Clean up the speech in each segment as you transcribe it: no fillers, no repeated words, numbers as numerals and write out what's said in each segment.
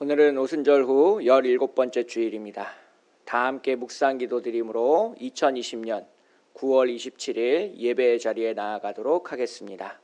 오늘은 오순절 후 17번째 주일입니다. 다 함께 묵상 기도 드림으로 2020년 9월 27일 예배의 자리에 나아가도록 하겠습니다.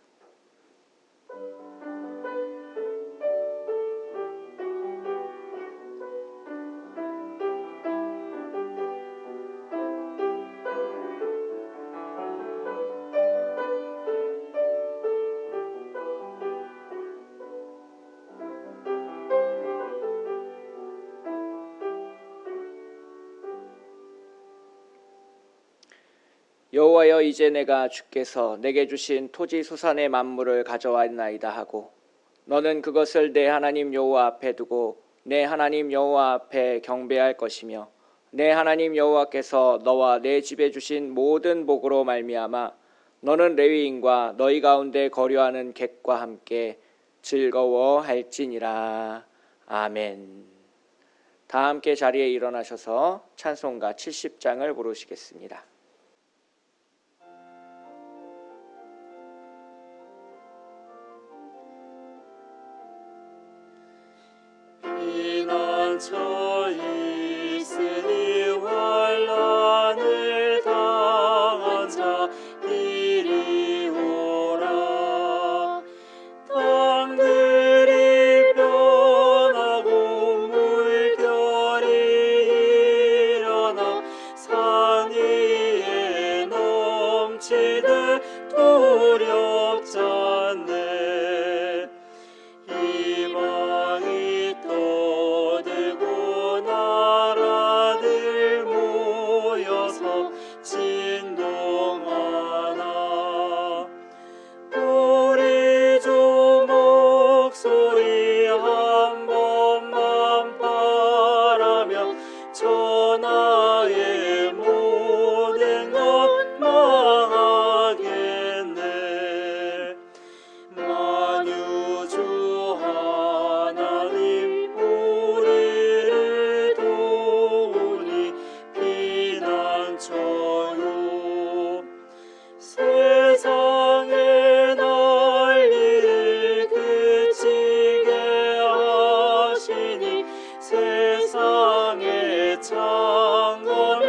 여호와여, 이제 내가 주께서 내게 주신 토지 소산의 만물을 가져왔나이다 하고 너는 그것을 내 하나님 여호와 앞에 두고 내 하나님 여호와 앞에 경배할 것이며 내 하나님 여호와께서 너와 내 집에 주신 모든 복으로 말미암아 너는 레위인과 너희 가운데 거류하는 객과 함께 즐거워할지니라. 아멘. 다 함께 자리에 일어나셔서 찬송가 70장을 부르시겠습니다. 피난처 있으니 환난을 당한 자 이리 오라. 땅들이 변하고 물결이 일어나 산 위에 넘치되 두렵잖네. 이방이 떠들고 나라들 모여서 진동하나. 우리 주 목소리 한 번만 바라며 천하의 모든 것 망하겠네. 만유주 하나님 우리를 도우니 피난처요. 세상의 난리를 그치게 하시니 세상의 장엄이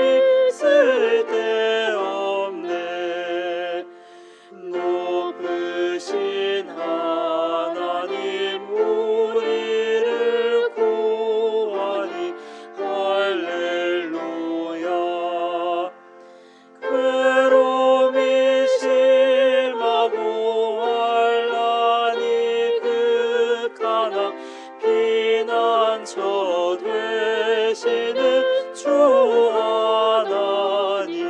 쓸데없네. 높으신 하나님 우리를 구하니 할렐루야. 괴로움이 심하고 환난이 극하나 피난처 되시는 주 하나님.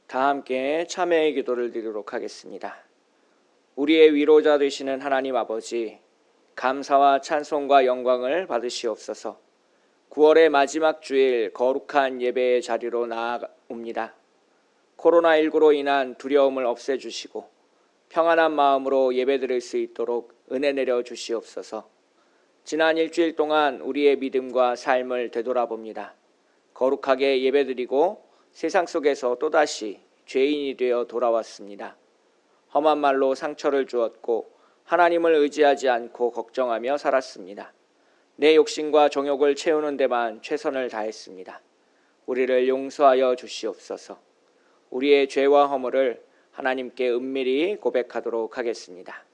다 함께 참회의 기도를 드리도록 하겠습니다. 우리의 위로자 되시는 하나님 아버지, 감사와 찬송과 영광을 받으시옵소서. 9월의 마지막 주일 거룩한 예배의 자리로 나아옵니다. 코로나19로 인한 두려움을 없애주시고 평안한 마음으로 예배드릴 수 있도록 은혜 내려 주시옵소서. 지난 일주일 동안 우리의 믿음과 삶을 되돌아봅니다. 거룩하게 예배드리고 세상 속에서 또다시 죄인이 되어 돌아왔습니다. 험한 말로 상처를 주었고 하나님을 의지하지 않고 걱정하며 살았습니다. 내 욕심과 정욕을 채우는 데만 최선을 다했습니다. 우리를 용서하여 주시옵소서. 우리의 죄와 허물을 하나님께 은밀히 고백하도록 하겠습니다.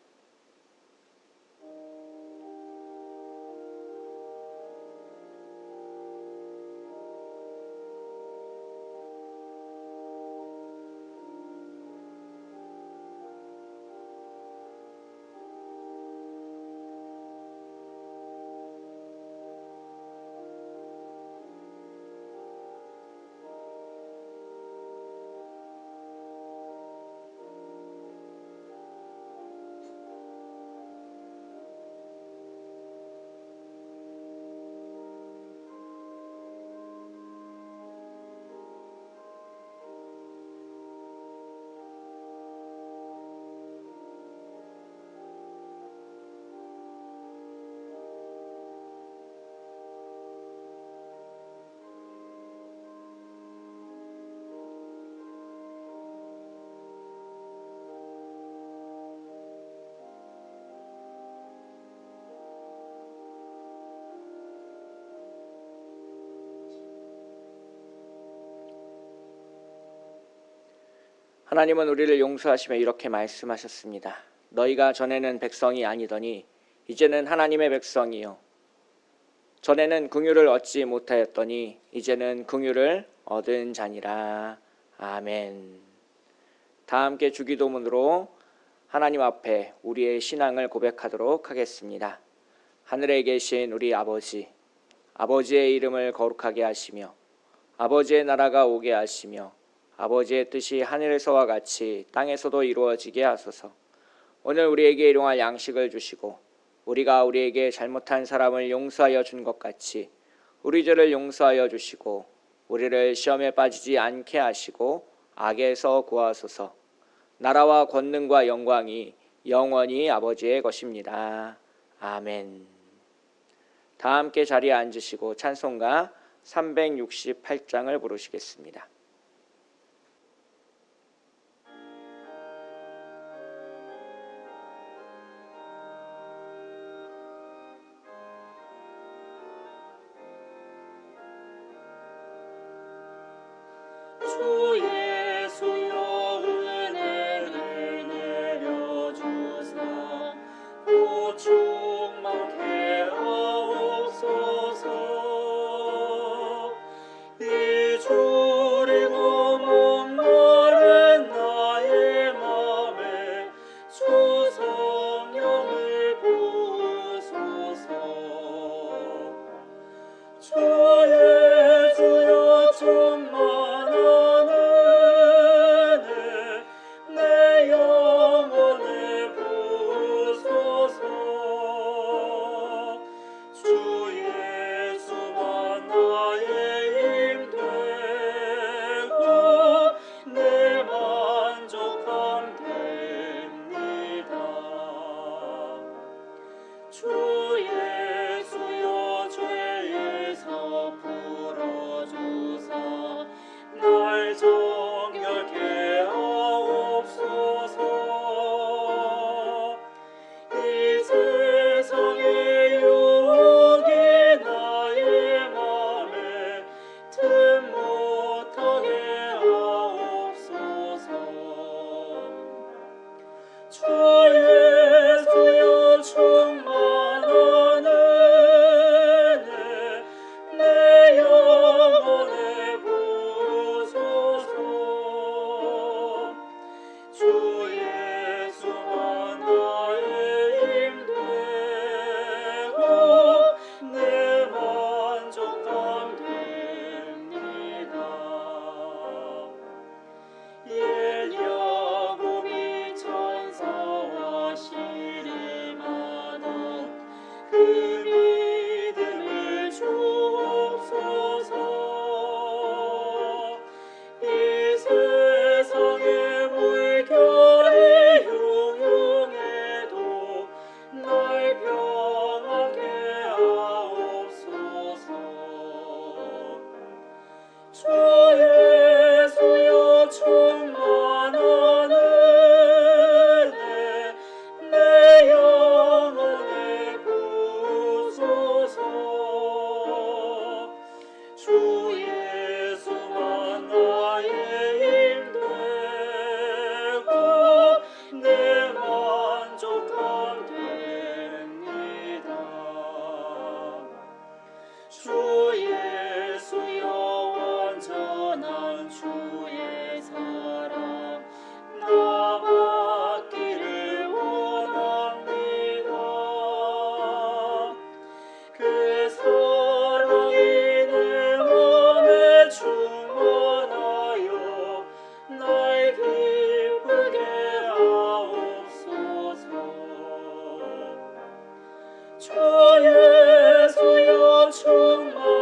하나님은 우리를 용서하시며 이렇게 말씀하셨습니다. 너희가 전에는 백성이 아니더니 이제는 하나님의 백성이요 전에는 긍휼을 얻지 못하였더니 이제는 긍휼을 얻은 자니라. 아멘. 다 함께 주기도문으로 하나님 앞에 우리의 신앙을 고백하도록 하겠습니다. 하늘에 계신 우리 아버지, 아버지의 이름을 거룩하게 하시며 아버지의 나라가 오게 하시며 아버지의 뜻이 하늘에서와 같이 땅에서도 이루어지게 하소서. 오늘 우리에게 일용할 양식을 주시고 우리가 우리에게 잘못한 사람을 용서하여 준 것 같이 우리 죄를 용서하여 주시고 우리를 시험에 빠지지 않게 하시고 악에서 구하소서. 나라와 권능과 영광이 영원히 아버지의 것입니다. 아멘. 다 함께 자리에 앉으시고 찬송가 368장을 부르시겠습니다. 주 예수여 은혜를 내려주사 보충 많게 하옵소서. 이 졸이고 목마른 나의 맘에 주 성령을 부으소서. 주 예수여 충만한 은혜 내 영혼에 부으소서. 주 예수만 나의 힘 되고 내 만족함 됩니다. 주 예수여 죄에서 풀어주사 날 정결케 하옵소서. 이 세상의 유혹이 나의 맘에 틈 못하게 하옵소서. 주 예수여 충만한 은혜 내 영혼에 부으소서. 주 예수만 나의 힘 되고 내 만족함 됩니다. 옛 야곱이 천사와 씨름하던 그 믿음을 주옵소서. 이 세상의 물결이 흉흉해도 날 평안케 하옵소서. 주 예수여 충만한 은혜 내 영혼에 부으소서. 주 예수만 나의 힘 되고 내 만족함 됩니다. 주 예수여 완전한 주의 사랑 나 받기를 원합니다. 그 사랑이 내 맘에 충만하여 날 기쁘게 하옵소서. 주 예수여 충만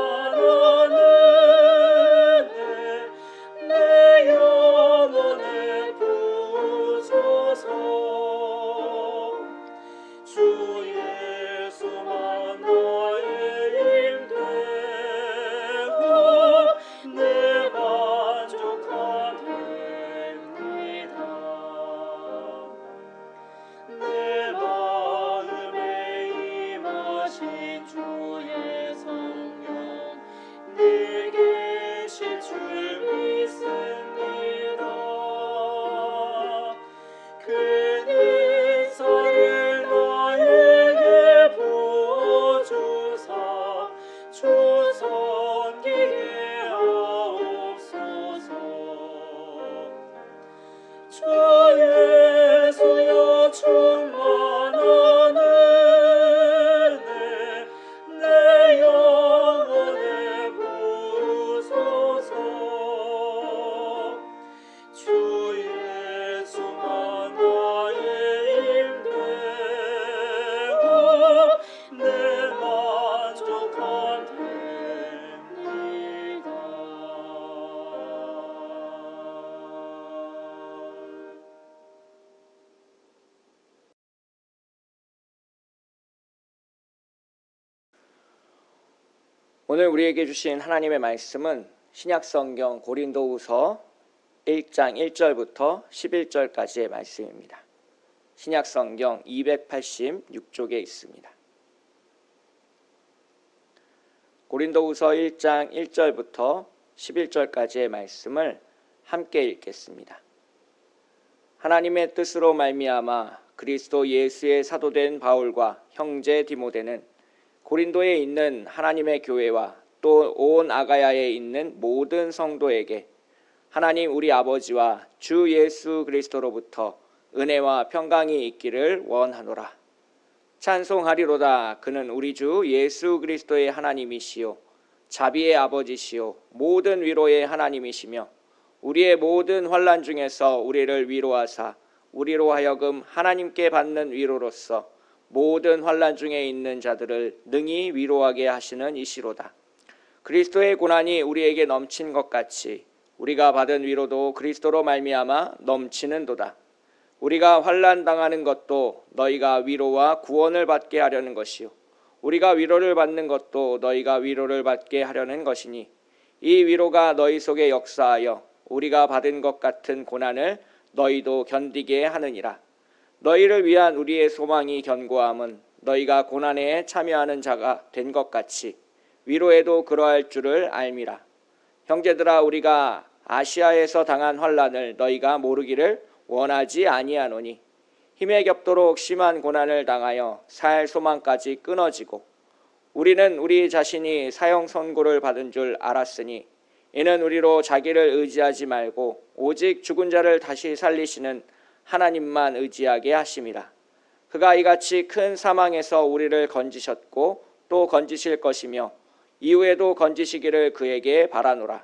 오늘 우리에게 주신 하나님의 말씀은 신약성경 고린도후서 1장 1절부터 11절까지의 말씀입니다. 신약성경 286쪽에 있습니다. 고린도후서 1장 1절부터 11절까지의 말씀을 함께 읽겠습니다. 하나님의 뜻으로 말미암아 그리스도 예수의 사도된 바울과 형제 디모데는 고린도에 있는 하나님의 교회와 또 온 아가야에 있는 모든 성도에게 하나님 우리 아버지와 주 예수 그리스도로부터 은혜와 평강이 있기를 원하노라. 찬송하리로다. 그는 우리 주 예수 그리스도의 하나님이시요 자비의 아버지시요 모든 위로의 하나님이시며 우리의 모든 환난 중에서 우리를 위로하사 우리로 하여금 하나님께 받는 위로로서 모든 환난 중에 있는 자들을 능히 위로하게 하시는 이시로다. 그리스도의 고난이 우리에게 넘친 것 같이 우리가 받은 위로도 그리스도로 말미암아 넘치는도다. 우리가 환난 당하는 것도 너희가 위로와 구원을 받게 하려는 것이요 우리가 위로를 받는 것도 너희가 위로를 받게 하려는 것이니 이 위로가 너희 속에 역사하여 우리가 받은 것 같은 고난을 너희도 견디게 하느니라. 너희를 위한 우리의 소망이 견고함은 너희가 고난에 참여하는 자가 된 것 같이 위로에도 그러할 줄을 알미라. 형제들아, 우리가 아시아에서 당한 환난을 너희가 모르기를 원하지 아니하노니 힘에 겹도록 심한 고난을 당하여 살 소망까지 끊어지고 우리는 우리 자신이 사형 선고를 받은 줄 알았으니 이는 우리로 자기를 의지하지 말고 오직 죽은 자를 다시 살리시는 하나님만 의지하게 하심이라. 그가 이같이 큰 사망에서 우리를 건지셨고 또 건지실 것이며 이후에도 건지시기를 그에게 바라노라.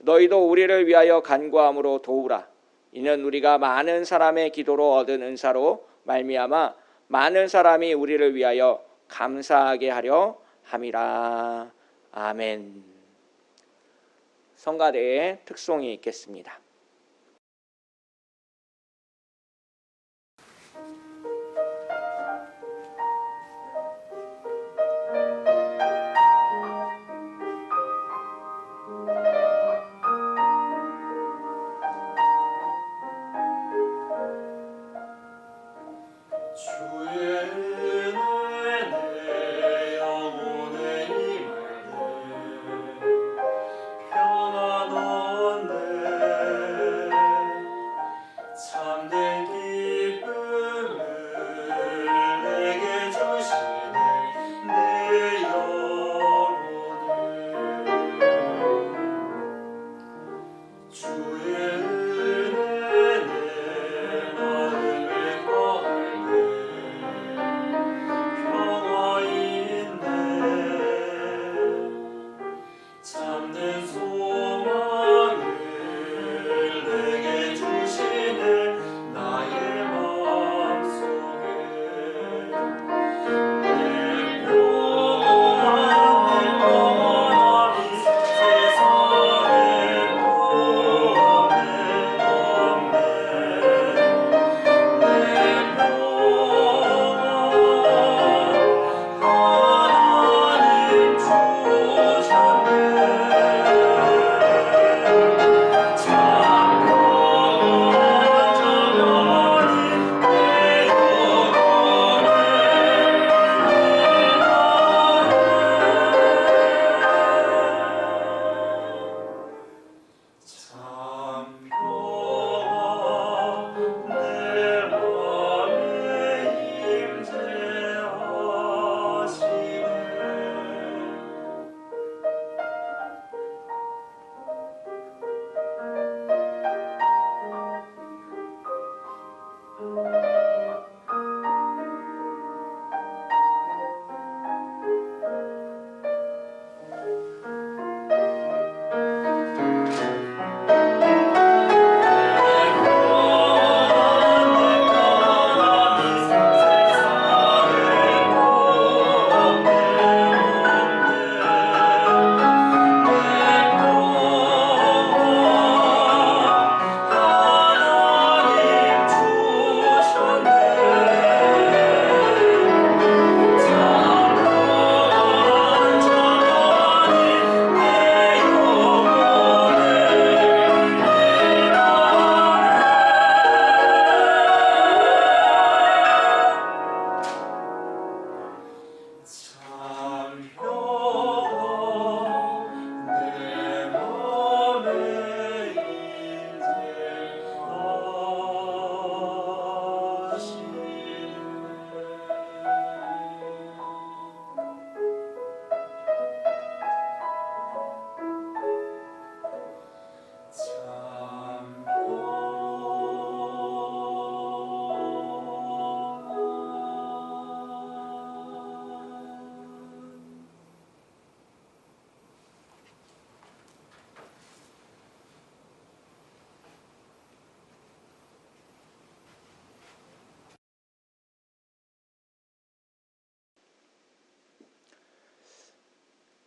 너희도 우리를 위하여 간구함으로 도우라. 이는 우리가 많은 사람의 기도로 얻은 은사로 말미암아 많은 사람이 우리를 위하여 감사하게 하려 함이라. 아멘. 성가대의 특송이 있겠습니다. 주의 은혜 내 영혼에 임하네 평안 얻네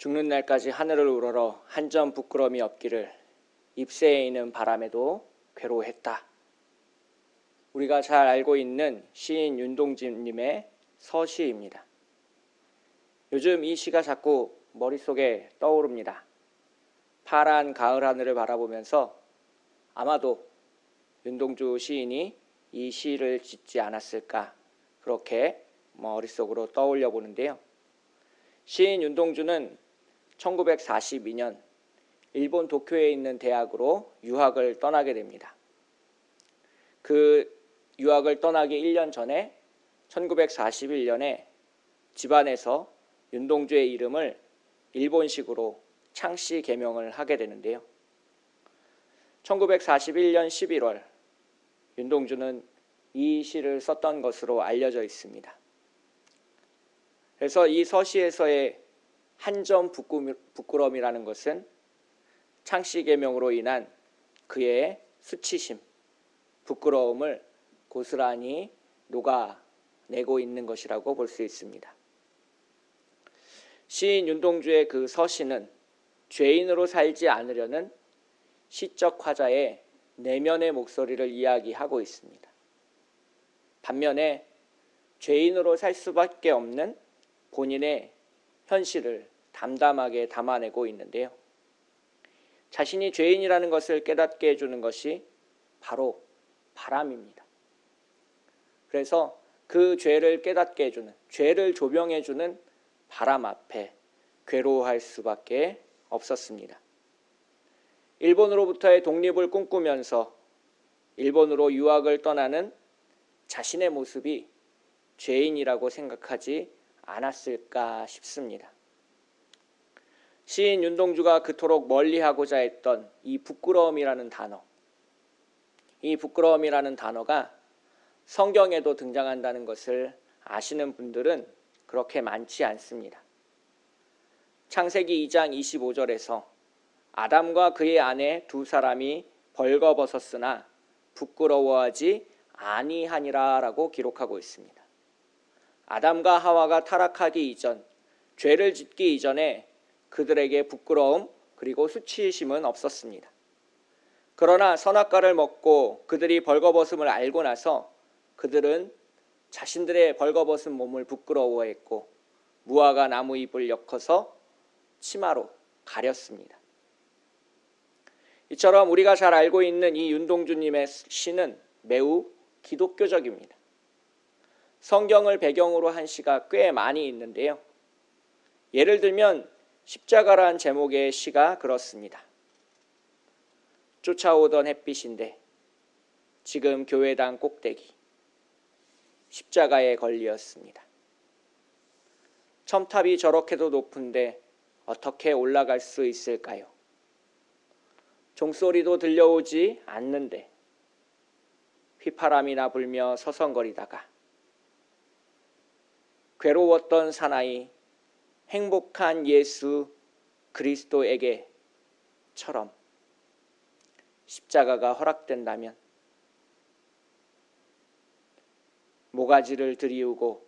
죽는 날까지 하늘을 우러러 한 점 부끄러움이 없기를 잎새에 있는 바람에도 괴로워했다. 우리가 잘 알고 있는 시인 윤동주님의 서시입니다. 요즘 이 시가 자꾸 머릿속에 떠오릅니다. 파란 가을 하늘을 바라보면서 아마도 윤동주 시인이 이 시를 짓지 않았을까 그렇게 머릿속으로 떠올려 보는데요. 시인 윤동주는 1942년 일본 도쿄에 있는 대학으로 유학을 떠나게 됩니다. 그 유학을 떠나기 1년 전에 1941년에 집안에서 윤동주의 이름을 일본식으로 창씨 개명을 하게 되는데요. 1941년 11월 윤동주는 이 시를 썼던 것으로 알려져 있습니다. 그래서 이 서시에서의 한 점 부끄러움이라는 것은 창씨 개명으로 인한 그의 수치심, 부끄러움을 고스란히 녹아내고 있는 것이라고 볼 수 있습니다. 시인 윤동주의 그 서시는 죄인으로 살지 않으려는 시적 화자의 내면의 목소리를 이야기하고 있습니다. 반면에 죄인으로 살 수밖에 없는 본인의 현실을 담담하게 담아내고 있는데요. 자신이 죄인이라는 것을 깨닫게 해주는 것이 바로 바람입니다. 그래서 그 죄를 깨닫게 해주는, 죄를 조명해주는 바람 앞에 괴로워할 수밖에 없었습니다. 일본으로부터의 독립을 꿈꾸면서 일본으로 유학을 떠나는 자신의 모습이 죄인이라고 생각하지 않았을까 싶습니다. 시인 윤동주가 그토록 멀리하고자 했던 이 부끄러움이라는 단어, 이 부끄러움이라는 단어가 성경에도 등장한다는 것을 아시는 분들은 그렇게 많지 않습니다. 창세기 2장 25절에서 아담과 그의 아내 두 사람이 벌거벗었으나 부끄러워하지 아니하니라 라고 기록하고 있습니다. 아담과 하와가 타락하기 이전, 죄를 짓기 이전에 그들에게 부끄러움 그리고 수치심은 없었습니다. 그러나 선악과를 먹고 그들이 벌거벗음을 알고 나서 그들은 자신들의 벌거벗은 몸을 부끄러워했고 무화과 나무 잎을 엮어서 치마로 가렸습니다. 이처럼 우리가 잘 알고 있는 이 윤동주님의 시는 매우 기독교적입니다. 성경을 배경으로 한 시가 꽤 많이 있는데요. 예를 들면 십자가란 제목의 시가 그렇습니다. 쫓아오던 햇빛인데 지금 교회당 꼭대기 십자가에 걸리었습니다. 첨탑이 저렇게도 높은데 어떻게 올라갈 수 있을까요? 종소리도 들려오지 않는데 휘파람이나 불며 서성거리다가 괴로웠던 사나이 행복한 예수 그리스도에게처럼 십자가가 허락된다면 모가지를 들이우고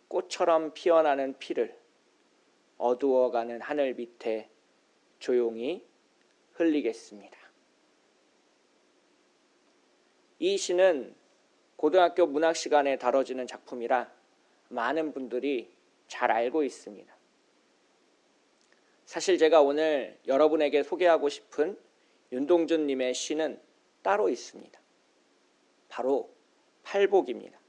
꽃처럼 피어나는 피를 어두워가는 하늘 밑에 조용히 흘리겠습니다. 이 시는 고등학교 문학 시간에 다뤄지는 작품이라 많은 분들이 잘 알고 있습니다. 사실 제가 오늘 여러분에게 소개하고 싶은 윤동주님의 시는 따로 있습니다. 바로 팔복입니다.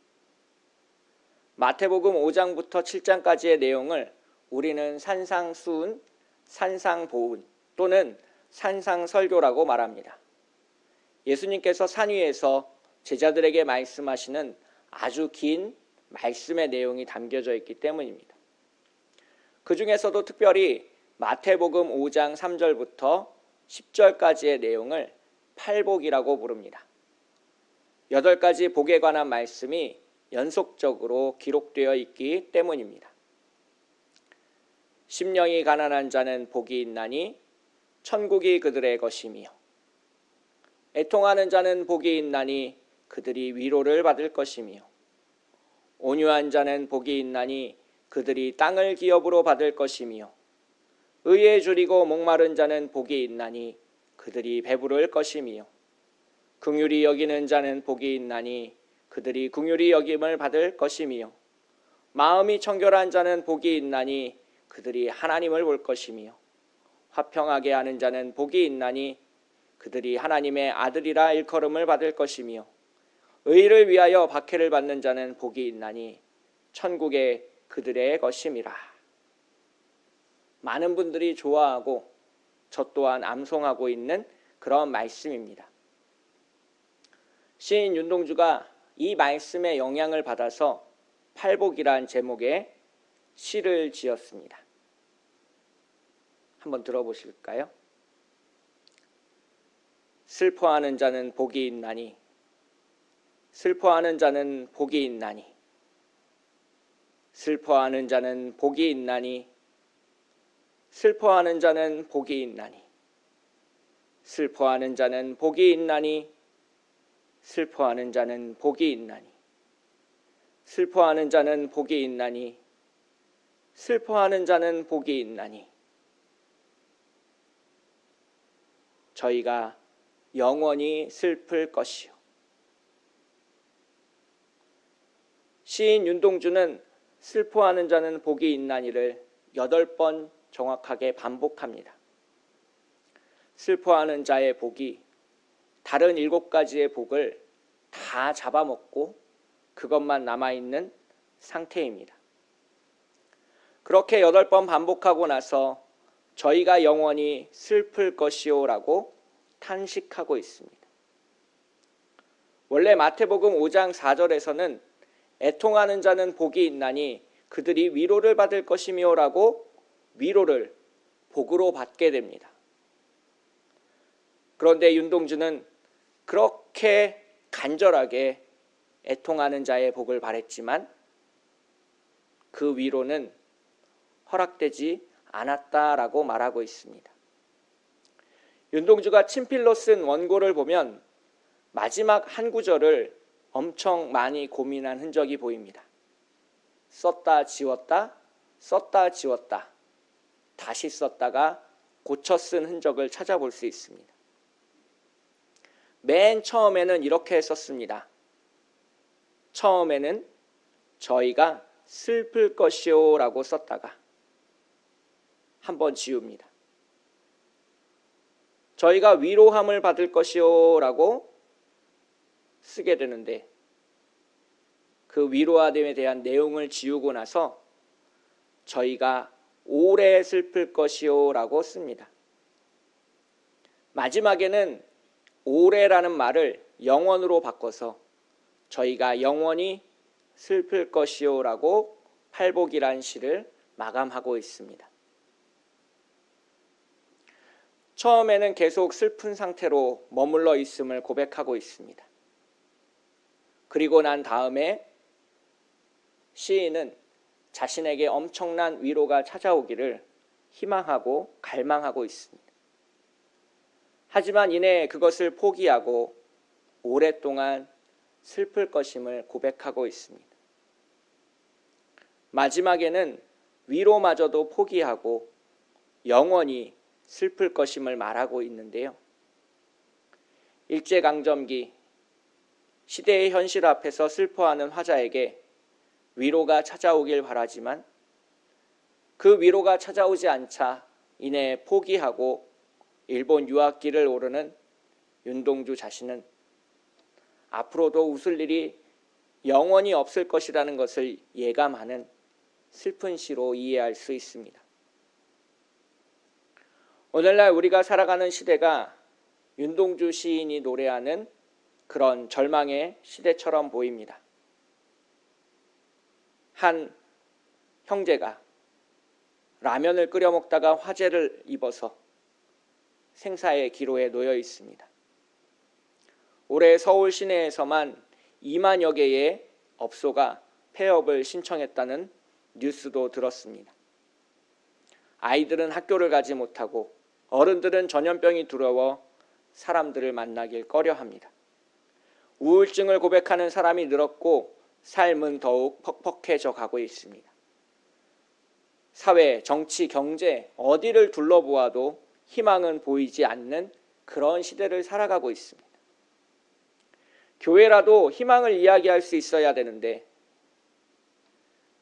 마태복음 5장부터 7장까지의 내용을 우리는 산상수훈, 산상보훈 또는 산상설교라고 말합니다. 예수님께서 산 위에서 제자들에게 말씀하시는 아주 긴 말씀의 내용이 담겨져 있기 때문입니다. 그 중에서도 특별히 마태복음 5장 3절부터 10절까지의 내용을 팔복이라고 부릅니다. 8가지 복에 관한 말씀이 연속적으로 기록되어 있기 때문입니다. 심령이 가난한 자는 복이 있나니 천국이 그들의 것이며 애통하는 자는 복이 있나니 그들이 위로를 받을 것이며 온유한 자는 복이 있나니 그들이 땅을 기업으로 받을 것이며 의에 줄이고 목마른 자는 복이 있나니 그들이 배부를 것이며 긍휼히 여기는 자는 복이 있나니 그들이 긍휼히 여김을 받을 것이며 마음이 청결한 자는 복이 있나니 그들이 하나님을 볼 것이며 화평하게 하는 자는 복이 있나니 그들이 하나님의 아들이라 일컬음을 받을 것이며 의를 위하여 박해를 받는 자는 복이 있나니 천국에 그들의 것임이라. 많은 분들이 좋아하고 저 또한 암송하고 있는 그런 말씀입니다. 시인 윤동주가 이 말씀의 영향을 받아서 팔복이란 제목의 시를 지었습니다. 한번 들어보실까요? 슬퍼하는 자는 복이 있나니 슬퍼하는 자는 복이 있나니 슬퍼하는 자는 복이 있나니 슬퍼하는 자는 복이 있나니 슬퍼하는 자는 복이 있나니 슬퍼하는 자는 복이 있나니 슬퍼하는 자는 복이 있나니 슬퍼하는 자는 복이 있나니 저희가 영원히 슬플 것이요. 시인 윤동주는 슬퍼하는 자는 복이 있나니를 8번 정확하게 반복합니다. 슬퍼하는 자의 복이 다른 7가지의 복을 다 잡아먹고 그것만 남아있는 상태입니다. 그렇게 8번 반복하고 나서 저희가 영원히 슬플 것이요 라고 탄식하고 있습니다. 원래 마태복음 5장 4절에서는 애통하는 자는 복이 있나니 그들이 위로를 받을 것이며 라고 위로를 복으로 받게 됩니다. 그런데 윤동주는 그렇게 간절하게 애통하는 자의 복을 바랬지만 그 위로는 허락되지 않았다라고 말하고 있습니다. 윤동주가 친필로 쓴 원고를 보면 마지막 한 구절을 엄청 많이 고민한 흔적이 보입니다. 썼다 지웠다 썼다 지웠다 다시 썼다가 고쳐 쓴 흔적을 찾아볼 수 있습니다. 맨 처음에는 이렇게 썼습니다. 처음에는 저희가 슬플 것이요 라고 썼다가 한번 지웁니다. 저희가 위로함을 받을 것이요 라고 쓰게 되는데 그 위로함에 대한 내용을 지우고 나서 저희가 오래 슬플 것이요 라고 씁니다. 마지막에는 오래라는 말을 영원으로 바꿔서 저희가 영원히 슬플 것이요 라고 팔복이란 시를 마감하고 있습니다. 처음에는 계속 슬픈 상태로 머물러 있음을 고백하고 있습니다. 그리고 난 다음에 시인은 자신에게 엄청난 위로가 찾아오기를 희망하고 갈망하고 있습니다. 하지만 이내 그것을 포기하고 오랫동안 슬플 것임을 고백하고 있습니다. 마지막에는 위로마저도 포기하고 영원히 슬플 것임을 말하고 있는데요. 일제강점기 시대의 현실 앞에서 슬퍼하는 화자에게 위로가 찾아오길 바라지만 그 위로가 찾아오지 않자 이내 포기하고 일본 유학길을 오르는 윤동주 자신은 앞으로도 웃을 일이 영원히 없을 것이라는 것을 예감하는 슬픈 시로 이해할 수 있습니다. 오늘날 우리가 살아가는 시대가 윤동주 시인이 노래하는 그런 절망의 시대처럼 보입니다. 한 형제가 라면을 끓여 먹다가 화재를 입어서 생사의 기로에 놓여 있습니다. 올해 서울 시내에서만 2만여 개의 업소가 폐업을 신청했다는 뉴스도 들었습니다. 아이들은 학교를 가지 못하고 어른들은 전염병이 두려워 사람들을 만나길 꺼려합니다. 우울증을 고백하는 사람이 늘었고 삶은 더욱 퍽퍽해져 가고 있습니다. 사회, 정치, 경제 어디를 둘러보아도 희망은 보이지 않는 그런 시대를 살아가고 있습니다. 교회라도 희망을 이야기할 수 있어야 되는데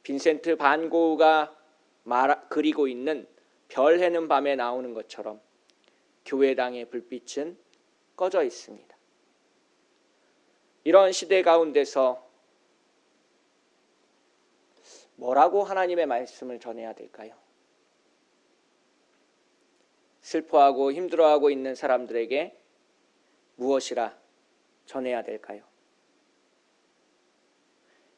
빈센트 반 고흐가 그리고 있는 별 해는 밤에 나오는 것처럼 교회당의 불빛은 꺼져 있습니다. 이런 시대 가운데서 뭐라고 하나님의 말씀을 전해야 될까요? 슬퍼하고 힘들어하고 있는 사람들에게 무엇이라 전해야 될까요?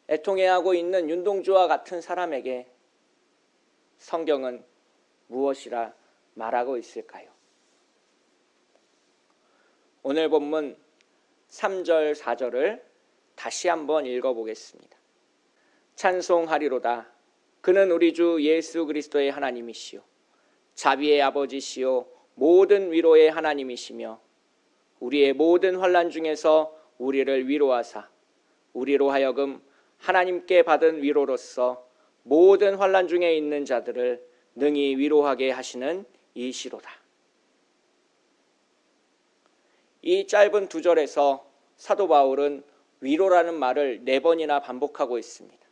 애통해하고 있는 윤동주와 같은 사람에게 성경은 무엇이라 말하고 있을까요? 오늘 본문 3절, 4절을 다시 한번 읽어보겠습니다. 찬송하리로다. 그는 우리 주 예수 그리스도의 하나님이시요 자비의 아버지시요 모든 위로의 하나님이시며 우리의 모든 환난 중에서 우리를 위로하사 우리로 하여금 하나님께 받은 위로로서 모든 환난 중에 있는 자들을 능히 위로하게 하시는 이시로다. 이 짧은 두 절에서 사도 바울은 위로라는 말을 4번이나 반복하고 있습니다.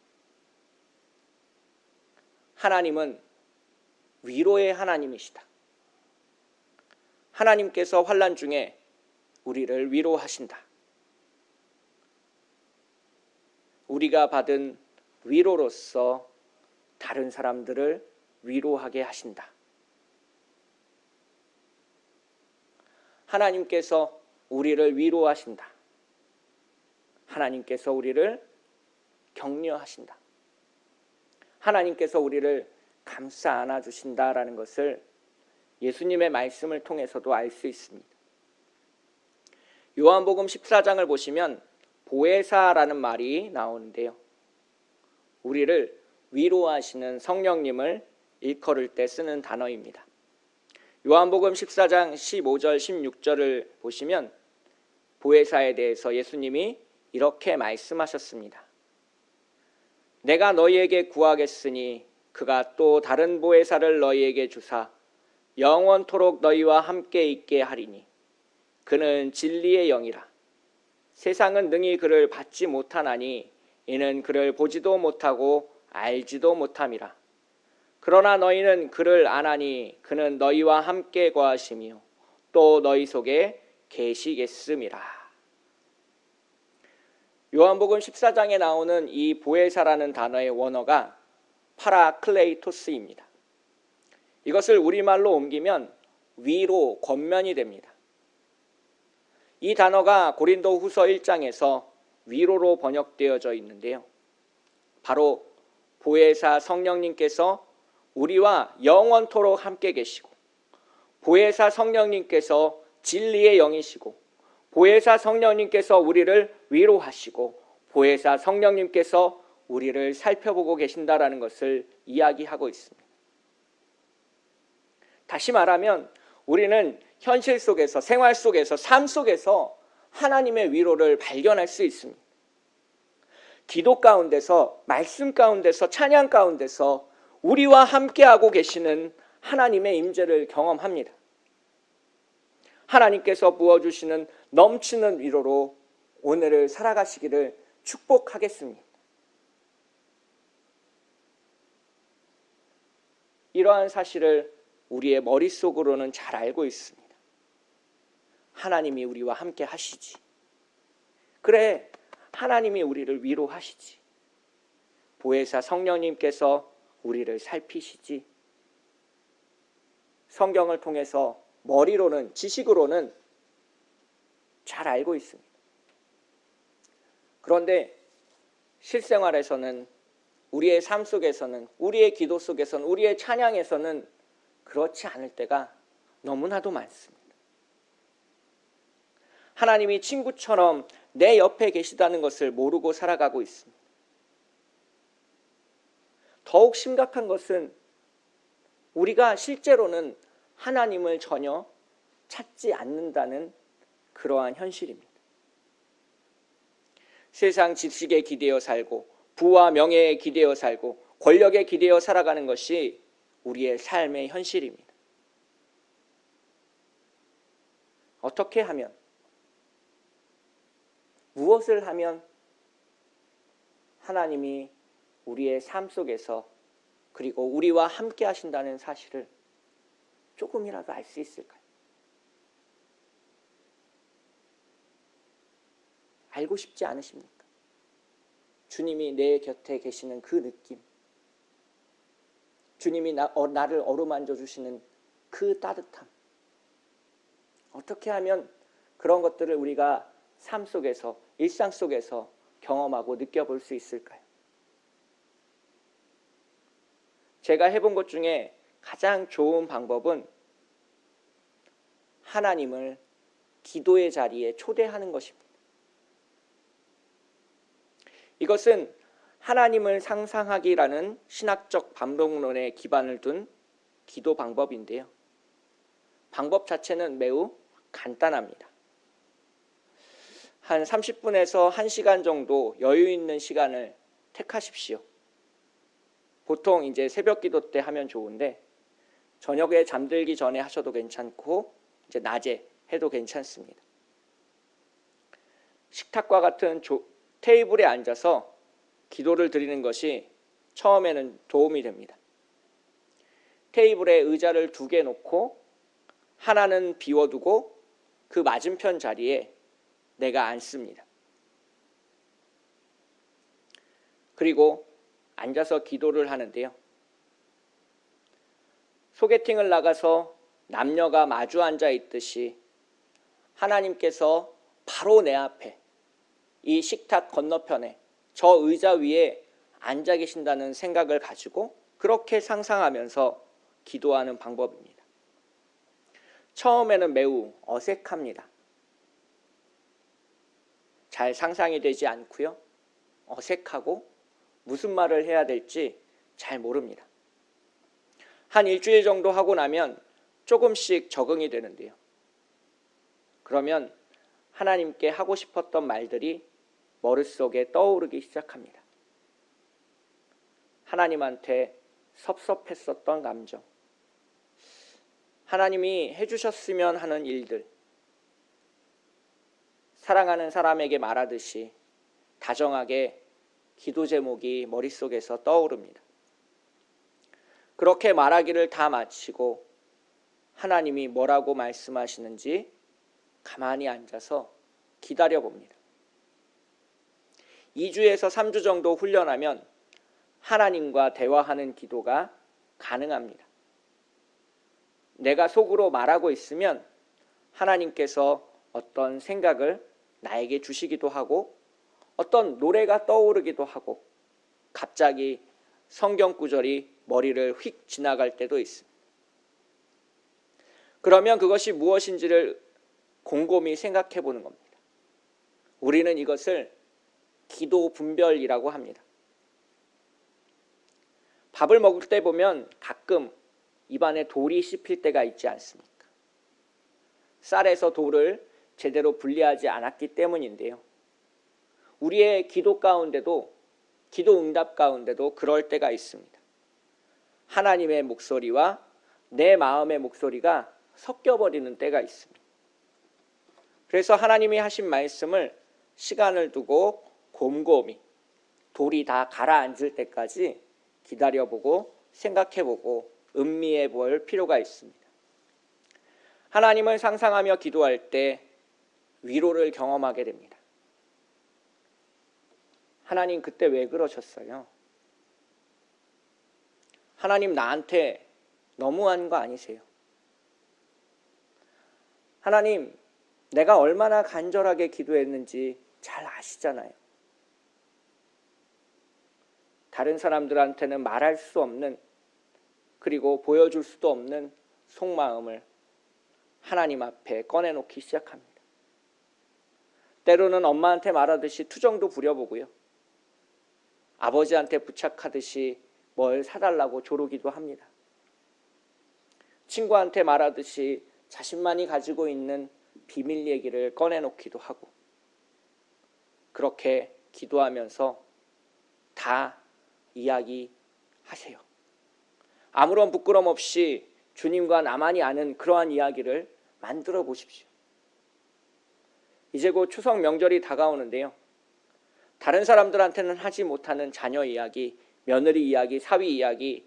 하나님은 위로의 하나님이시다. 하나님께서 환난 중에 우리를 위로하신다. 우리가 받은 위로로서 다른 사람들을 위로하게 하신다. 하나님께서 우리를 위로하신다. 하나님께서 우리를 격려하신다. 하나님께서 우리를 감싸 안아주신다라는 것을 예수님의 말씀을 통해서도 알 수 있습니다. 요한복음 14장을 보시면 보혜사라는 말이 나오는데요. 우리를 위로하시는 성령님을 일컬을 때 쓰는 단어입니다. 요한복음 14장 15절 16절을 보시면 보혜사에 대해서 예수님이 이렇게 말씀하셨습니다. 내가 너희에게 구하겠으니 그가 또 다른 보혜사를 너희에게 주사 영원토록 너희와 함께 있게 하리니 그는 진리의 영이라. 세상은 능히 그를 받지 못하나니 이는 그를 보지도 못하고 알지도 못함이라. 그러나 너희는 그를 아나니 그는 너희와 함께 거하시며 또 너희 속에 계시겠음이라. 요한복음 14장에 나오는 이 보혜사라는 단어의 원어가 파라클레이토스입니다. 이것을 우리말로 옮기면 위로, 권면이 됩니다. 이 단어가 고린도 후서 1장에서 위로로 번역되어져 있는데요. 바로 보혜사 성령님께서 우리와 영원토록 함께 계시고 보혜사 성령님께서 진리의 영이시고 보혜사 성령님께서 우리를 위로하시고 보혜사 성령님께서 우리를 살펴보고 계신다라는 것을 이야기하고 있습니다. 다시 말하면 우리는 현실 속에서 생활 속에서 삶 속에서 하나님의 위로를 발견할 수 있습니다. 기도 가운데서 말씀 가운데서 찬양 가운데서 우리와 함께하고 계시는 하나님의 임재를 경험합니다. 하나님께서 부어주시는 넘치는 위로로 오늘을 살아가시기를 축복하겠습니다. 이러한 사실을 우리의 머릿속으로는 잘 알고 있습니다. 하나님이 우리와 함께 하시지. 그래, 하나님이 우리를 위로하시지. 보혜사 성령님께서 우리를 살피시지. 성경을 통해서 머리로는, 지식으로는 잘 알고 있습니다. 그런데 실생활에서는, 우리의 삶 속에서는, 우리의 기도 속에서는, 우리의 찬양에서는 그렇지 않을 때가 너무나도 많습니다. 하나님이 친구처럼 내 옆에 계시다는 것을 모르고 살아가고 있습니다. 더욱 심각한 것은 우리가 실제로는 하나님을 전혀 찾지 않는다는 그러한 현실입니다. 세상 지식에 기대어 살고 부와 명예에 기대어 살고 권력에 기대어 살아가는 것이 우리의 삶의 현실입니다. 어떻게 하면, 무엇을 하면 하나님이 우리의 삶 속에서 그리고 우리와 함께 하신다는 사실을 조금이라도 알 수 있을까요? 알고 싶지 않으십니까? 주님이 내 곁에 계시는 그 느낌, 주님이 나를 어루만져 주시는 그 따뜻함, 어떻게 하면 그런 것들을 우리가 삶 속에서, 일상 속에서 경험하고 느껴볼 수 있을까요? 제가 해본 것 중에 가장 좋은 방법은 하나님을 기도의 자리에 초대하는 것입니다. 이것은 하나님을 상상하기라는 신학적 반복론에 기반을 둔 기도 방법인데요. 방법 자체는 매우 간단합니다. 한 30분에서 1시간 정도 여유 있는 시간을 택하십시오. 보통 이제 새벽 기도 때 하면 좋은데 저녁에 잠들기 전에 하셔도 괜찮고 이제 낮에 해도 괜찮습니다. 식탁과 같은 테이블에 앉아서 기도를 드리는 것이 처음에는 도움이 됩니다. 테이블에 의자를 2개 놓고 하나는 비워두고 그 맞은편 자리에 내가 앉습니다. 그리고 앉아서 기도를 하는데요. 소개팅을 나가서 남녀가 마주 앉아 있듯이 하나님께서 바로 내 앞에 이 식탁 건너편에 저 의자 위에 앉아 계신다는 생각을 가지고 그렇게 상상하면서 기도하는 방법입니다. 처음에는 매우 어색합니다. 잘 상상이 되지 않고요. 어색하고 무슨 말을 해야 될지 잘 모릅니다. 한 일주일 정도 하고 나면 조금씩 적응이 되는데요. 그러면 하나님께 하고 싶었던 말들이 머릿속에 떠오르기 시작합니다. 하나님한테 섭섭했었던 감정, 하나님이 해주셨으면 하는 일들, 사랑하는 사람에게 말하듯이 다정하게 기도 제목이 머릿속에서 떠오릅니다. 그렇게 말하기를 다 마치고 하나님이 뭐라고 말씀하시는지 가만히 앉아서 기다려봅니다. 2주에서 3주 정도 훈련하면 하나님과 대화하는 기도가 가능합니다. 내가 속으로 말하고 있으면 하나님께서 어떤 생각을 나에게 주시기도 하고 어떤 노래가 떠오르기도 하고 갑자기 성경 구절이 머리를 휙 지나갈 때도 있습니다. 그러면 그것이 무엇인지를 곰곰이 생각해 보는 겁니다. 우리는 이것을 기도 분별이라고 합니다. 밥을 먹을 때 보면 가끔 입안에 돌이 씹힐 때가 있지 않습니까? 쌀에서 돌을 제대로 분리하지 않았기 때문인데요. 우리의 기도 가운데도, 기도 응답 가운데도 그럴 때가 있습니다. 하나님의 목소리와 내 마음의 목소리가 섞여버리는 때가 있습니다. 그래서 하나님이 하신 말씀을 시간을 두고 곰곰이 돌이 다 가라앉을 때까지 기다려보고 생각해보고 음미해볼 필요가 있습니다. 하나님을 상상하며 기도할 때 위로를 경험하게 됩니다. 하나님 그때 왜 그러셨어요? 하나님 나한테 너무한 거 아니세요? 하나님 내가 얼마나 간절하게 기도했는지 잘 아시잖아요. 다른 사람들한테는 말할 수 없는, 그리고 보여줄 수도 없는 속마음을 하나님 앞에 꺼내놓기 시작합니다. 때로는 엄마한테 말하듯이 투정도 부려보고요. 아버지한테 부착하듯이 뭘 사달라고 조르기도 합니다. 친구한테 말하듯이 자신만이 가지고 있는 비밀 얘기를 꺼내놓기도 하고, 그렇게 기도하면서 다 이야기하세요. 아무런 부끄럼 없이 주님과 나만이 아는 그러한 이야기를 만들어 보십시오. 이제 곧 추석 명절이 다가오는데요. 다른 사람들한테는 하지 못하는 자녀 이야기, 며느리 이야기, 사위 이야기,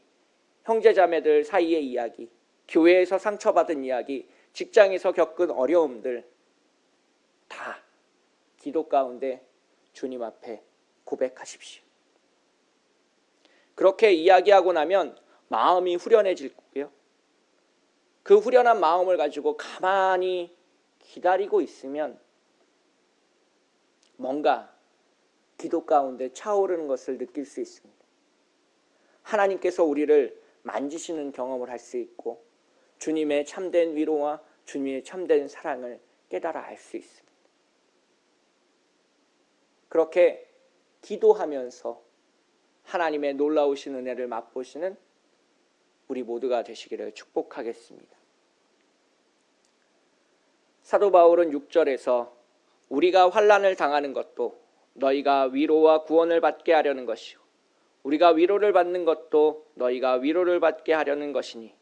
형제자매들 사이의 이야기, 교회에서 상처받은 이야기, 직장에서 겪은 어려움들 다 기도 가운데 주님 앞에 고백하십시오. 그렇게 이야기하고 나면 마음이 후련해질 거고요. 그 후련한 마음을 가지고 가만히 기다리고 있으면 뭔가 기도 가운데 차오르는 것을 느낄 수 있습니다. 하나님께서 우리를 만지시는 경험을 할 수 있고 주님의 참된 위로와 주님의 참된 사랑을 깨달아 알 수 있습니다. 그렇게 기도하면서 하나님의 놀라우신 은혜를 맛보시는 우리 모두가 되시기를 축복하겠습니다. 사도 바울은 6절에서 우리가 환난을 당하는 것도 너희가 위로와 구원을 받게 하려는 것이요 우리가 위로를 받는 것도 너희가 위로를 받게 하려는 것이니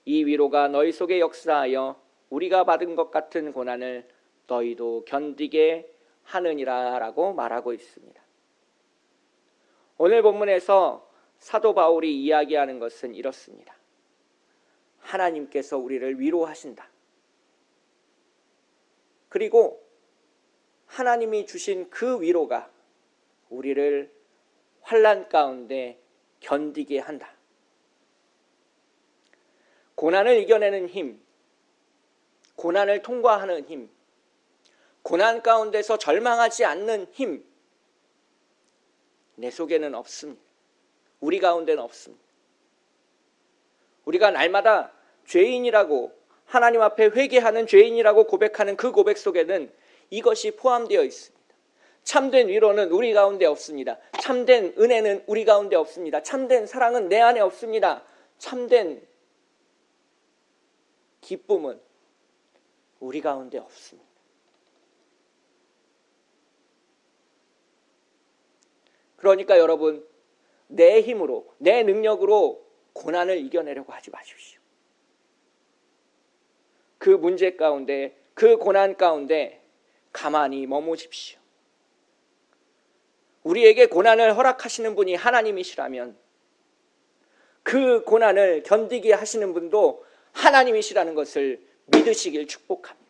이 위로가 너희 속에 역사하여 우리가 받은 것 같은 고난을 너희도 견디게 하느니라 라고 말하고 있습니다. 오늘 본문에서 사도 바울이 이야기하는 것은 이렇습니다. 하나님께서 우리를 위로하신다. 그리고 하나님이 주신 그 위로가 우리를 환난 가운데 견디게 한다. 고난을 이겨내는 힘, 고난을 통과하는 힘, 고난 가운데서 절망하지 않는 힘, 내 속에는 없습니다. 우리 가운데는 없습니다. 우리가 날마다 죄인이라고 하나님 앞에 회개하는 죄인이라고 고백하는 그 고백 속에는 이것이 포함되어 있습니다. 참된 위로는 우리 가운데 없습니다. 참된 은혜는 우리 가운데 없습니다. 참된 사랑은 내 안에 없습니다. 참된 기쁨은 우리 가운데 없습니다. 그러니까 여러분, 내 힘으로, 내 능력으로 고난을 이겨내려고 하지 마십시오. 그 문제 가운데, 그 고난 가운데 가만히 머무십시오. 우리에게 고난을 허락하시는 분이 하나님이시라면 그 고난을 견디게 하시는 분도 하나님이시라는 것을 믿으시길 축복합니다.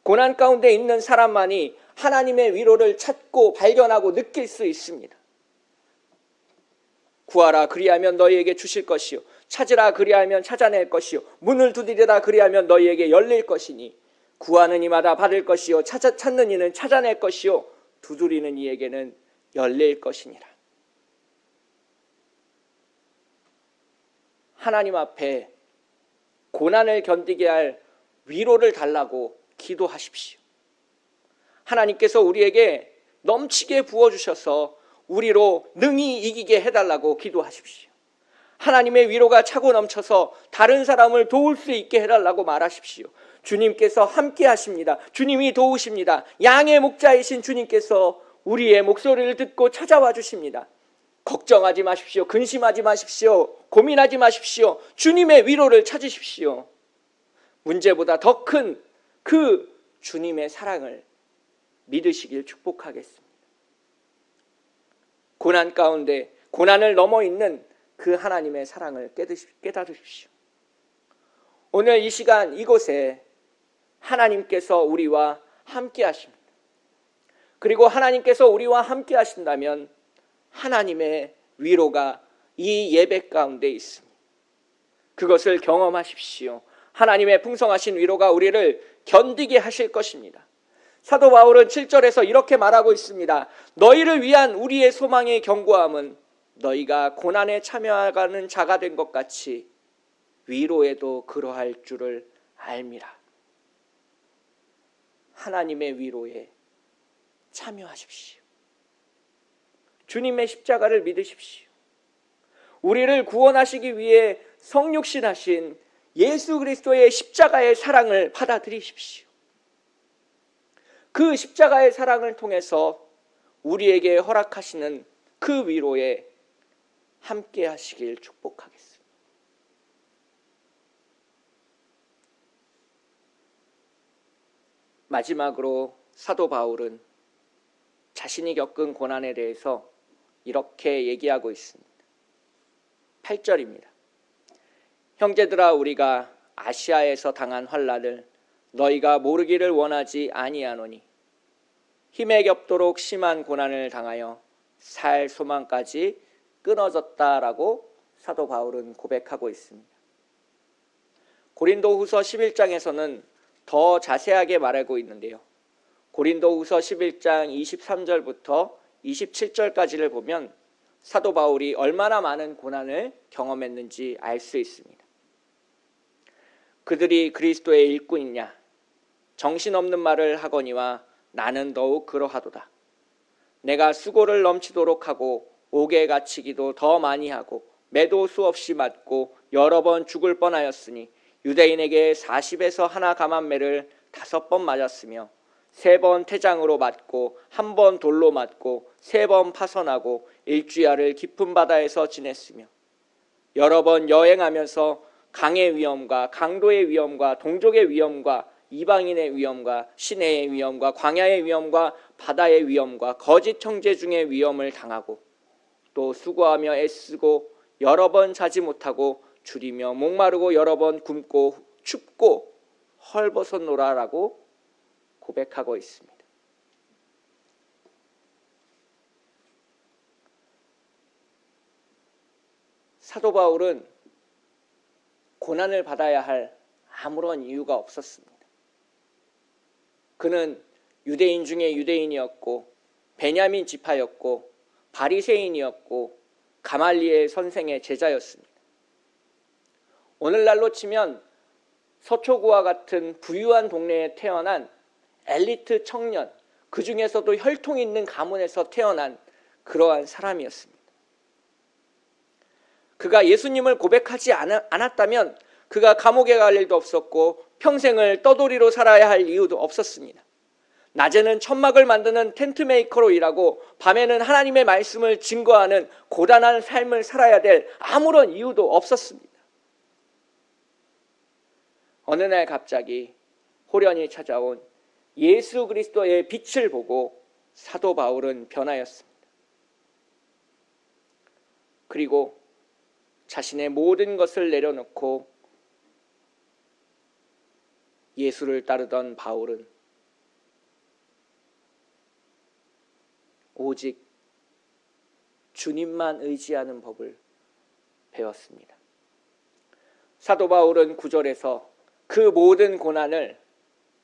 고난 가운데 있는 사람만이 하나님의 위로를 찾고 발견하고 느낄 수 있습니다. 구하라 그리하면 너희에게 주실 것이요 찾으라 그리하면 찾아낼 것이요 문을 두드리라 그리하면 너희에게 열릴 것이니 구하는 이마다 받을 것이요 찾는 이는 찾아낼 것이요 두드리는 이에게는 열릴 것이니라. 하나님 앞에 고난을 견디게 할 위로를 달라고 기도하십시오. 하나님께서 우리에게 넘치게 부어주셔서 우리로 능히 이기게 해달라고 기도하십시오. 하나님의 위로가 차고 넘쳐서 다른 사람을 도울 수 있게 해달라고 말하십시오. 주님께서 함께 하십니다. 주님이 도우십니다. 양의 목자이신 주님께서 우리의 목소리를 듣고 찾아와 주십니다. 걱정하지 마십시오. 근심하지 마십시오. 고민하지 마십시오. 주님의 위로를 찾으십시오. 문제보다 더 큰 그 주님의 사랑을 믿으시길 축복하겠습니다. 고난 가운데 고난을 넘어 있는 그 하나님의 사랑을 깨달으십시오. 오늘 이 시간 이곳에 하나님께서 우리와 함께 하십니다. 그리고 하나님께서 우리와 함께 하신다면 하나님의 위로가 이 예배 가운데 있습니다. 그것을 경험하십시오. 하나님의 풍성하신 위로가 우리를 견디게 하실 것입니다. 사도 바울은 7절에서 이렇게 말하고 있습니다. 너희를 위한 우리의 소망의 견고함은 너희가 고난에 참여하는 자가 된 것 같이 위로에도 그러할 줄을 알미라. 하나님의 위로에 참여하십시오. 주님의 십자가를 믿으십시오. 우리를 구원하시기 위해 성육신하신 예수 그리스도의 십자가의 사랑을 받아들이십시오. 그 십자가의 사랑을 통해서 우리에게 허락하시는 그 위로에 함께 하시길 축복하겠습니다. 마지막으로 사도 바울은 자신이 겪은 고난에 대해서 이렇게 얘기하고 있습니다. 8절입니다. 형제들아, 우리가 아시아에서 당한 환난을 너희가 모르기를 원하지 아니하노니 힘에 겹도록 심한 고난을 당하여 살 소망까지 끊어졌다라고 사도 바울은 고백하고 있습니다. 고린도후서 11장에서는 더 자세하게 말하고 있는데요. 고린도후서 11장 23절부터 27절까지를 보면 사도 바울이 얼마나 많은 고난을 경험했는지 알 수 있습니다. 그들이 그리스도의 일꾼이냐? 정신없는 말을 하거니와 나는 더욱 그러하도다. 내가 수고를 넘치도록 하고 옥에 갇히기도 더 많이 하고 매도 수없이 맞고 여러 번 죽을 뻔하였으니 유대인에게 40에서 하나 감한매를 5번 맞았으며 3번 태장으로 맞고 1번 돌로 맞고 3번 파선하고 일주야를 깊은 바다에서 지냈으며 여러 번 여행하면서 강의 위험과 강도의 위험과 동족의 위험과 이방인의 위험과 시내의 위험과 광야의 위험과 바다의 위험과 거짓 형제 중의 위험을 당하고 또 수고하며 애쓰고 여러 번 자지 못하고 줄이며 목마르고 여러 번 굶고 춥고 헐벗었노라라고 고백하고 있습니다. 사도 바울은 고난을 받아야 할 아무런 이유가 없었습니다. 그는 유대인 중에 유대인이었고 베냐민 지파였고 바리새인이었고 가말리엘 선생의 제자였습니다. 오늘날로 치면 서초구와 같은 부유한 동네에 태어난 엘리트 청년, 그 중에서도 혈통 있는 가문에서 태어난 그러한 사람이었습니다. 그가 예수님을 고백하지 않았다면 그가 감옥에 갈 일도 없었고 평생을 떠돌이로 살아야 할 이유도 없었습니다. 낮에는 천막을 만드는 텐트 메이커로 일하고 밤에는 하나님의 말씀을 증거하는 고단한 삶을 살아야 될 아무런 이유도 없었습니다. 어느 날 갑자기 호련히 찾아온 예수 그리스도의 빛을 보고 사도 바울은 변하였습니다. 그리고 자신의 모든 것을 내려놓고 예수를 따르던 바울은 오직 주님만 의지하는 법을 배웠습니다. 사도 바울은 9절에서 그 모든 고난을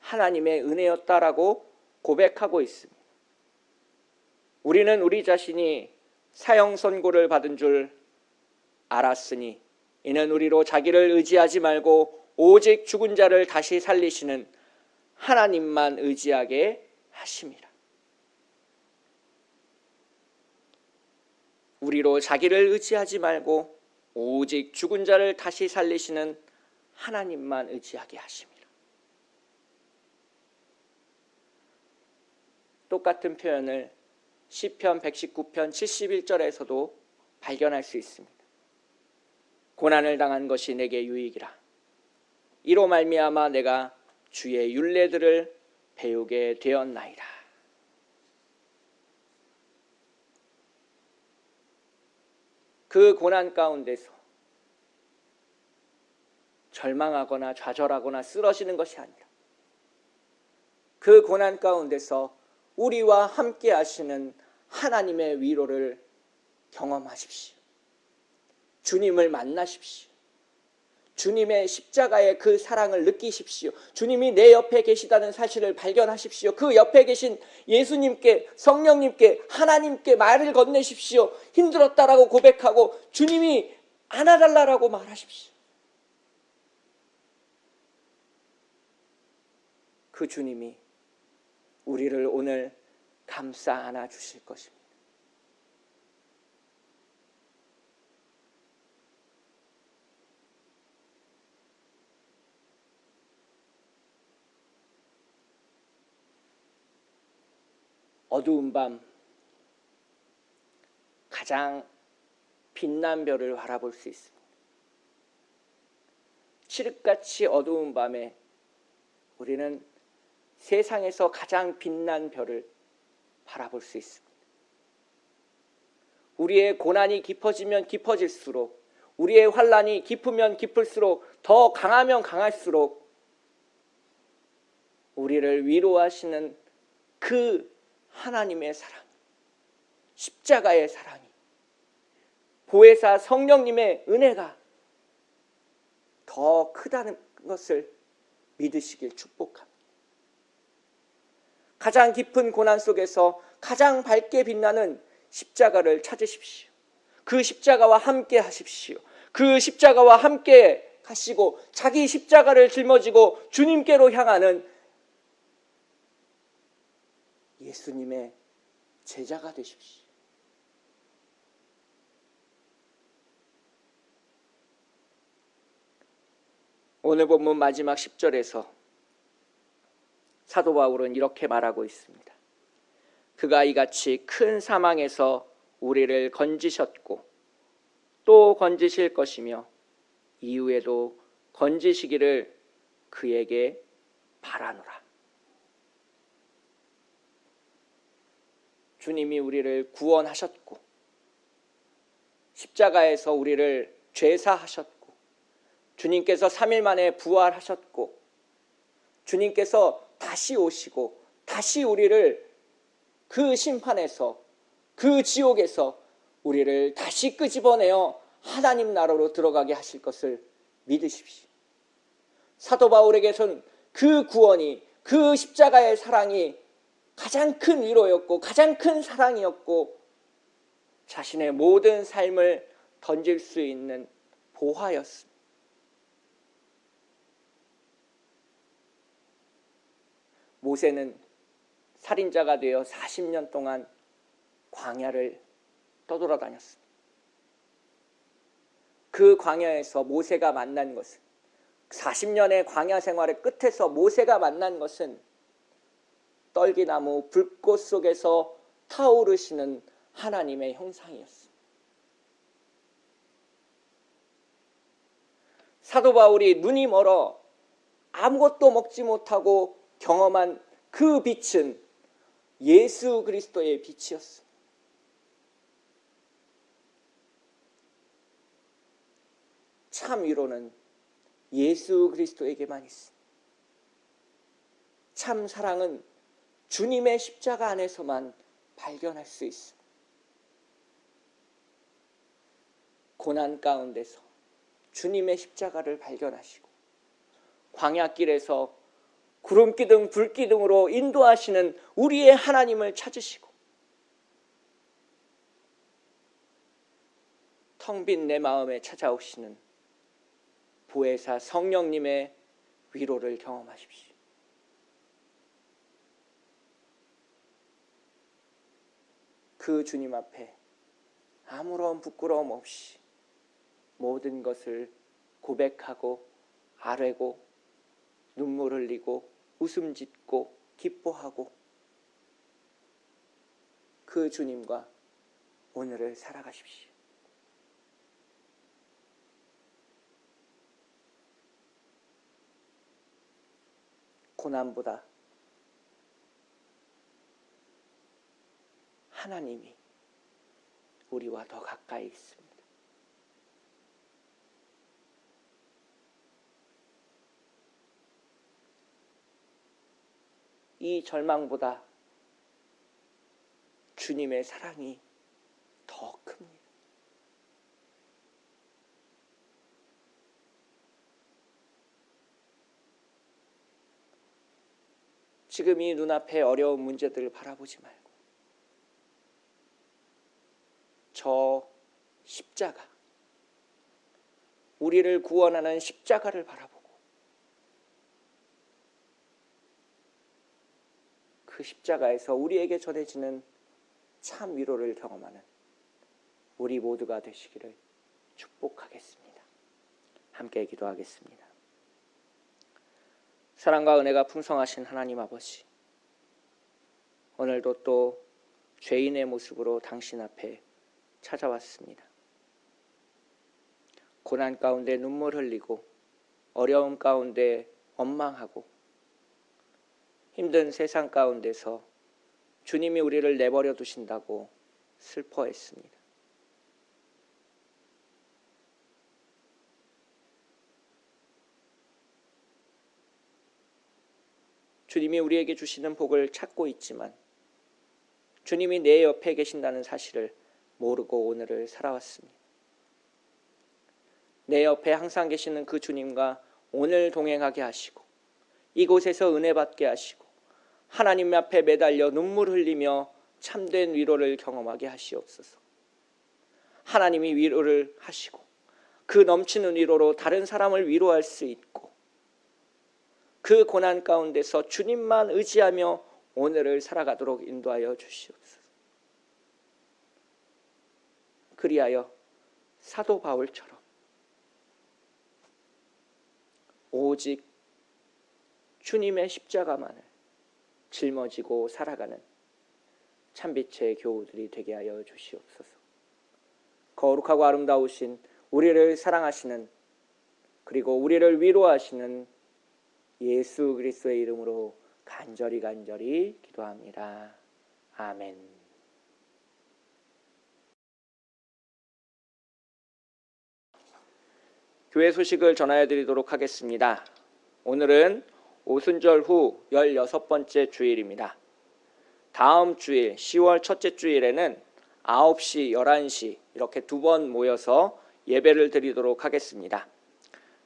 하나님의 은혜였다라고 고백하고 있습니다. 우리는 우리 자신이 사형 선고를 받은 줄 알았으니 이는 우리로 자기를 의지하지 말고 오직 죽은 자를 다시 살리시는 하나님만 의지하게 하심이라. 우리로 자기를 의지하지 말고 오직 죽은 자를 다시 살리시는 하나님만 의지하게 하심이라. 똑같은 표현을 시편 119편 71절에서도 발견할 수 있습니다. 고난을 당한 것이 내게 유익이라. 이로 말미암아 내가 주의 율례들을 배우게 되었나이다. 그 고난 가운데서 절망하거나 좌절하거나 쓰러지는 것이 아니라 그 고난 가운데서 우리와 함께 하시는 하나님의 위로를 경험하십시오. 주님을 만나십시오. 주님의 십자가의 그 사랑을 느끼십시오. 주님이 내 옆에 계시다는 사실을 발견하십시오. 그 옆에 계신 예수님께, 성령님께, 하나님께 말을 건네십시오. 힘들었다라고 고백하고 주님이 안아달라고 말하십시오. 그 주님이 우리를 오늘 감싸 안아 주실 것입니다. 어두운 밤 가장 빛난 별을 바라볼 수 있습니다. 칠흑같이 어두운 밤에 우리는 세상에서 가장 빛난 별을 바라볼 수 있습니다. 우리의 고난이 깊어지면 깊어질수록, 우리의 환난이 깊으면 깊을수록, 더 강하면 강할수록 우리를 위로하시는 그 하나님의 사랑, 십자가의 사랑이, 보혜사 성령님의 은혜가 더 크다는 것을 믿으시길 축복합니다. 가장 깊은 고난 속에서 가장 밝게 빛나는 십자가를 찾으십시오. 그 십자가와 함께 하십시오. 그 십자가와 함께 가시고 자기 십자가를 짊어지고 주님께로 향하는 예수님의 제자가 되십시오. 오늘 본문 마지막 10절에서 사도 바울은 이렇게 말하고 있습니다. 그가 이같이 큰 사망에서 우리를 건지셨고 또 건지실 것이며 이후에도 건지시기를 그에게 바라노라. 주님이 우리를 구원하셨고 십자가에서 우리를 죄사하셨고 주님께서 3일 만에 부활하셨고 주님께서 다시 오시고 다시 우리를 그 심판에서 그 지옥에서 우리를 다시 끄집어내어 하나님 나라로 들어가게 하실 것을 믿으십시오. 사도 바울에게선 그 구원이, 그 십자가의 사랑이 가장 큰 위로였고 가장 큰 사랑이었고 자신의 모든 삶을 던질 수 있는 보화였습니다. 모세는 살인자가 되어 40년 동안 광야를 떠돌아다녔습니다. 그 광야에서 모세가 만난 것은 40년의 광야 생활의 끝에서 모세가 만난 것은 떨기나무 불꽃 속에서 타오르시는 하나님의 형상이었습니다. 사도 바울이 눈이 멀어 아무것도 먹지 못하고 경험한 그 빛은 예수 그리스도의 빛이었습니다. 참 위로는 예수 그리스도에게만 있습니다. 참 사랑은 주님의 십자가 안에서만 발견할 수 있습니다. 고난 가운데서 주님의 십자가를 발견하시고 광야길에서 구름기둥 불기둥으로 인도하시는 우리의 하나님을 찾으시고 텅 빈 내 마음에 찾아오시는 보혜사 성령님의 위로를 경험하십시오. 그 주님 앞에 아무런 부끄러움 없이 모든 것을 고백하고 아뢰고 눈물 흘리고 웃음 짓고 기뻐하고 그 주님과 오늘을 살아가십시오. 고난보다 하나님이 우리와 더 가까이 있습니다. 이 절망보다 주님의 사랑이 더 큽니다. 지금 이 눈앞에 어려운 문제들을 바라보지 말고 저 십자가, 우리를 구원하는 십자가를 바라보고 그 십자가에서 우리에게 전해지는 참 위로를 경험하는 우리 모두가 되시기를 축복하겠습니다. 함께 기도하겠습니다. 사랑과 은혜가 풍성하신 하나님 아버지, 오늘도 또 죄인의 모습으로 당신 앞에 찾아왔습니다. 고난 가운데 눈물 흘리고 어려움 가운데 원망하고 힘든 세상 가운데서 주님이 우리를 내버려 두신다고 슬퍼했습니다. 주님이 우리에게 주시는 복을 찾고 있지만 주님이 내 옆에 계신다는 사실을 모르고 오늘을 살아왔습니다. 내 옆에 항상 계시는 그 주님과 오늘 동행하게 하시고 이곳에서 은혜 받게 하시고 하나님 앞에 매달려 눈물 흘리며 참된 위로를 경험하게 하시옵소서. 하나님이 위로를 하시고 그 넘치는 위로로 다른 사람을 위로할 수 있고 그 고난 가운데서 주님만 의지하며 오늘을 살아가도록 인도하여 주시옵소서. 그리하여 사도 바울처럼 오직 주님의 십자가만을 짊어지고 살아가는 참빛의 교우들이 되게 하여 주시옵소서. 거룩하고 아름다우신 우리를 사랑하시는 그리고 우리를 위로하시는 예수 그리스도의 이름으로 간절히 기도합니다. 아멘. 교회 소식을 전하여 드리도록 하겠습니다. 오늘은 오순절 후 16번째 주일입니다. 다음 주일 10월 첫째 주일에는 9시, 11시 이렇게 두 번 모여서 예배를 드리도록 하겠습니다.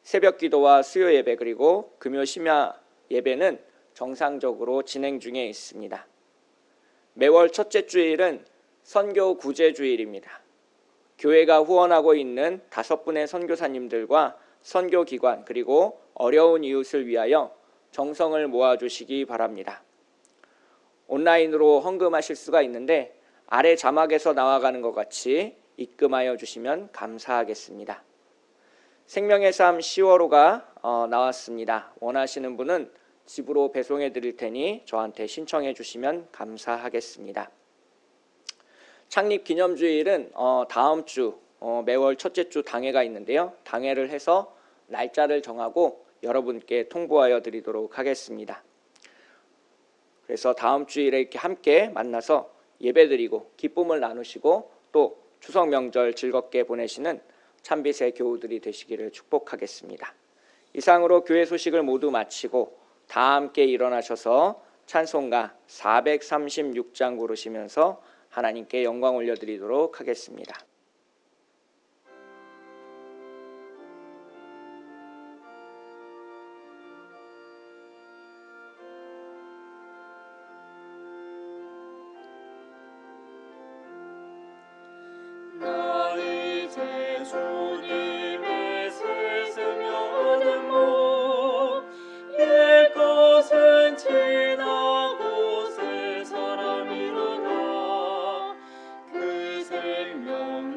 새벽 기도와 수요 예배 그리고 금요 심야 예배는 정상적으로 진행 중에 있습니다. 매월 첫째 주일은 선교 구제 주일입니다. 교회가 후원하고 있는 5분의 선교사님들과 선교기관 그리고 어려운 이웃을 위하여 정성을 모아주시기 바랍니다. 온라인으로 헌금하실 수가 있는데 아래 자막에서 나와가는 것 같이 입금하여 주시면 감사하겠습니다. 생명의 삶 10월호가 나왔습니다. 원하시는 분은 집으로 배송해 드릴 테니 저한테 신청해 주시면 감사하겠습니다. 창립 기념주일은 다음 주 매월 첫째 주 당회가 있는데요. 당회를 해서 날짜를 정하고 여러분께 통보하여 드리도록 하겠습니다. 그래서 다음 주일에 이렇게 함께 만나서 예배드리고 기쁨을 나누시고 또 추석 명절 즐겁게 보내시는 참빛의 교우들이 되시기를 축복하겠습니다. 이상으로 교회 소식을 모두 마치고 다 함께 일어나셔서 찬송가 436장 부르시면서 하나님께 영광 올려드리도록 하겠습니다. 나 이제 주님의 세상여는 뭐 옛것은 지나고 새 사람 일어나 그 생명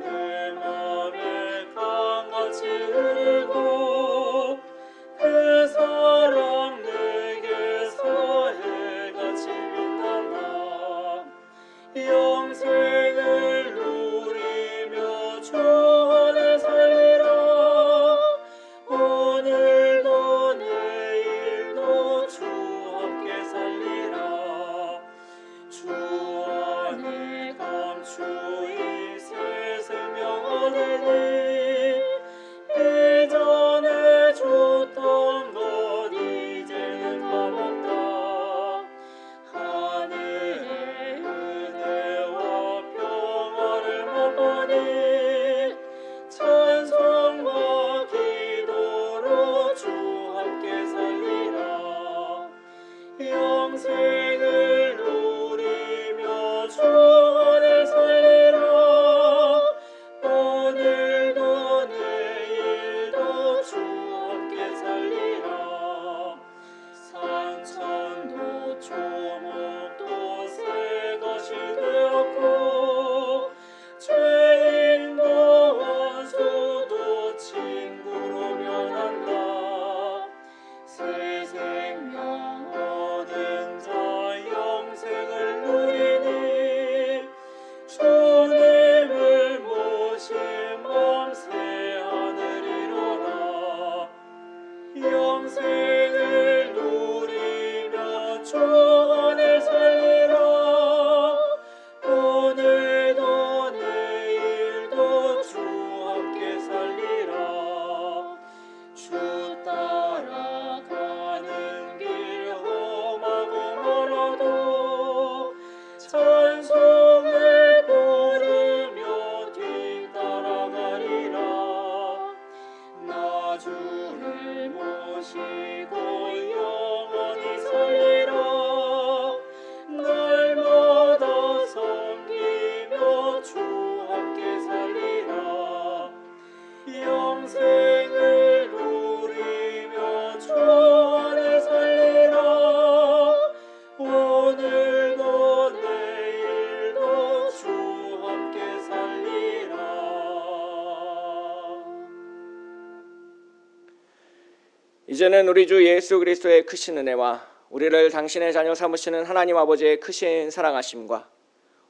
이제는 우리 주 예수 그리스도의 크신 은혜와 우리를 당신의 자녀 삼으시는 하나님 아버지의 크신 사랑하심과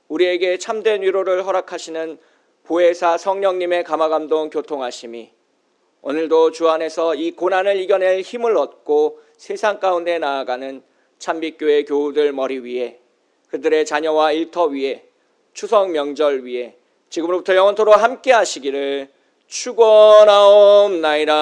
우리에게 참된 위로를 허락하시는 보혜사 성령님의 감화감동 교통하심이 오늘도 주 안에서 이 고난을 이겨낼 힘을 얻고 세상 가운데 나아가는 참빛교회 교우들 머리 위에, 그들의 자녀와 일터 위에, 추석 명절 위에 지금부터 영원토록 함께 하시기를 축원하옵나이다.